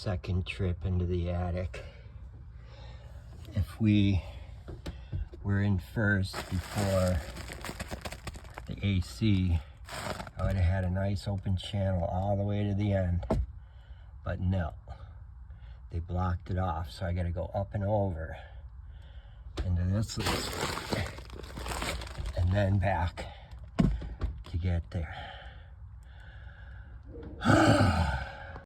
second trip into the attic. If we were in first before the AC, I would have had a nice open channel all the way to the end, but no, they blocked it off, so I got to go up and over into this little spot and then back to get there.